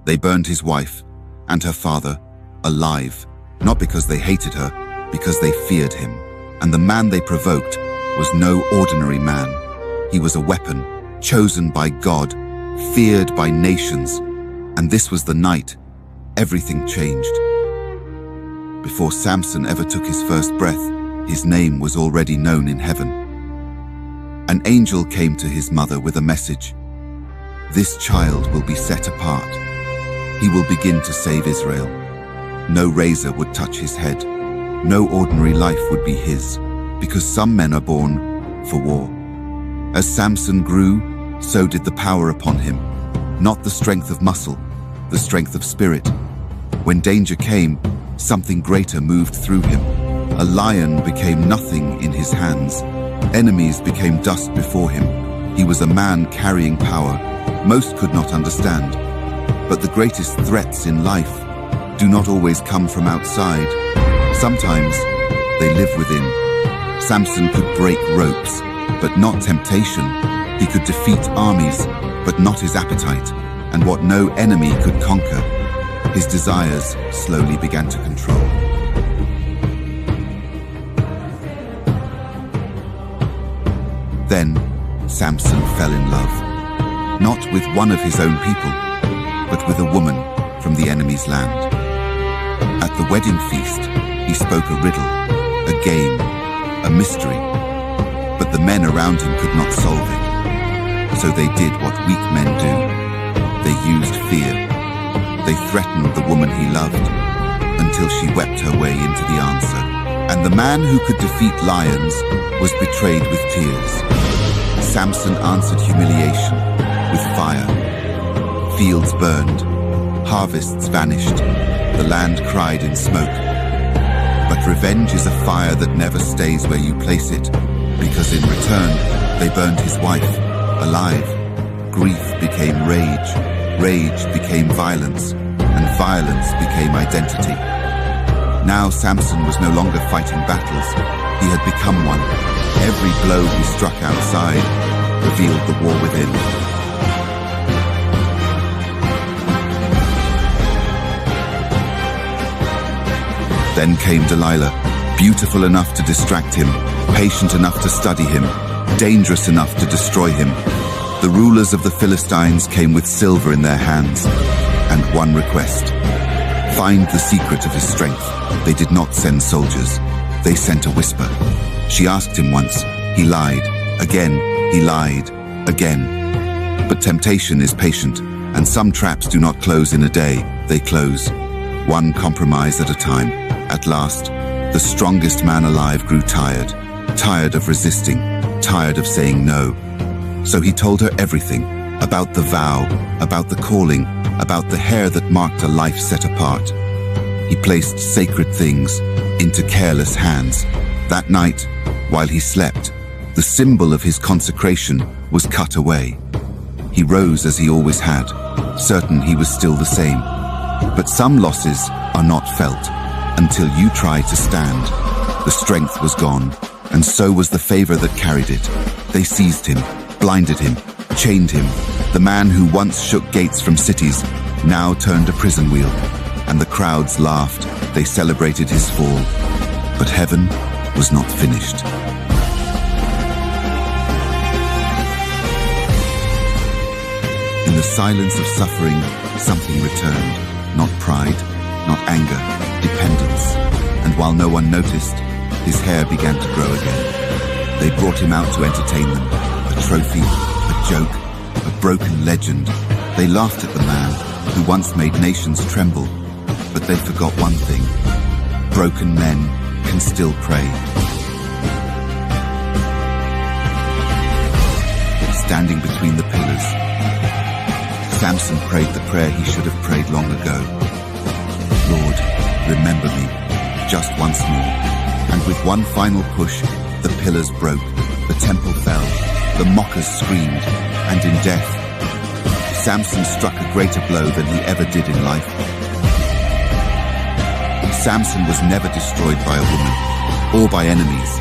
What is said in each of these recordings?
They burned his wife and her father alive, not because they hated her, because they feared him. And the man they provoked was no ordinary man. He was a weapon, chosen by God, feared by nations. And this was the night everything changed. Before Samson ever took his first breath, his name was already known in heaven. An angel came to his mother with a message. This child will be set apart. He will begin to save Israel. No razor would touch his head. No ordinary life would be his, because some men are born for war. As Samson grew, so did the power upon him, not the strength of muscle, the strength of spirit. When danger came, something greater moved through him. A lion became nothing in his hands. Enemies became dust before him. He was a man carrying power most could not understand. But the greatest threats in life do not always come from outside. Sometimes they live within. Samson could break ropes, but not temptation. He could defeat armies, but not his appetite. And what no enemy could conquer, his desires slowly began to control. Then Samson fell in love, not with one of his own people, but with a woman from the enemy's land. At the wedding feast, he spoke a riddle, a game, a mystery, but the men around him could not solve it. So they did what weak men do. They used fear. They threatened the woman he loved until she wept her way into the answer. And the man who could defeat lions was betrayed with tears. Samson answered humiliation with fire. Fields burned, harvests vanished, the land cried in smoke. But revenge is a fire that never stays where you place it, because in return, they burned his wife alive. Grief became rage, rage became violence, and violence became identity. Now Samson was no longer fighting battles, he had become one. Every blow he struck outside revealed the war within. Then came Delilah, beautiful enough to distract him, patient enough to study him, dangerous enough to destroy him. The rulers of the Philistines came with silver in their hands, and one request: find the secret of his strength. They did not send soldiers, they sent a whisper. She asked him once, he lied. Again, he lied. Again. But temptation is patient, and some traps do not close in a day, they close one compromise at a time. At last, the strongest man alive grew tired, tired of resisting, tired of saying no. So he told her everything, about the vow, about the calling, about the hair that marked a life set apart. He placed sacred things into careless hands. That night, while he slept, the symbol of his consecration was cut away. He rose as he always had, certain he was still the same. But some losses are not felt until you try to stand. The strength was gone, and so was the favor that carried it. They seized him, blinded him, chained him. The man who once shook gates from cities now turned a prison wheel, and the crowds laughed. They celebrated his fall. But heaven was not finished. In the silence of suffering, something returned. Not pride, not anger, dependence. And while no one noticed, his hair began to grow again. They brought him out to entertain them. A trophy, a joke, a broken legend. They laughed at the man who once made nations tremble. But they forgot one thing. Broken men can still pray. Standing between the pillars, Samson prayed the prayer he should have prayed long ago. Lord, remember me, just once more. And with one final push, the pillars broke, the temple fell, the mockers screamed, and in death, Samson struck a greater blow than he ever did in life. Samson was never destroyed by a woman, or by enemies.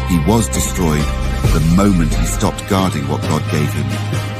He was destroyed the moment he stopped guarding what God gave him.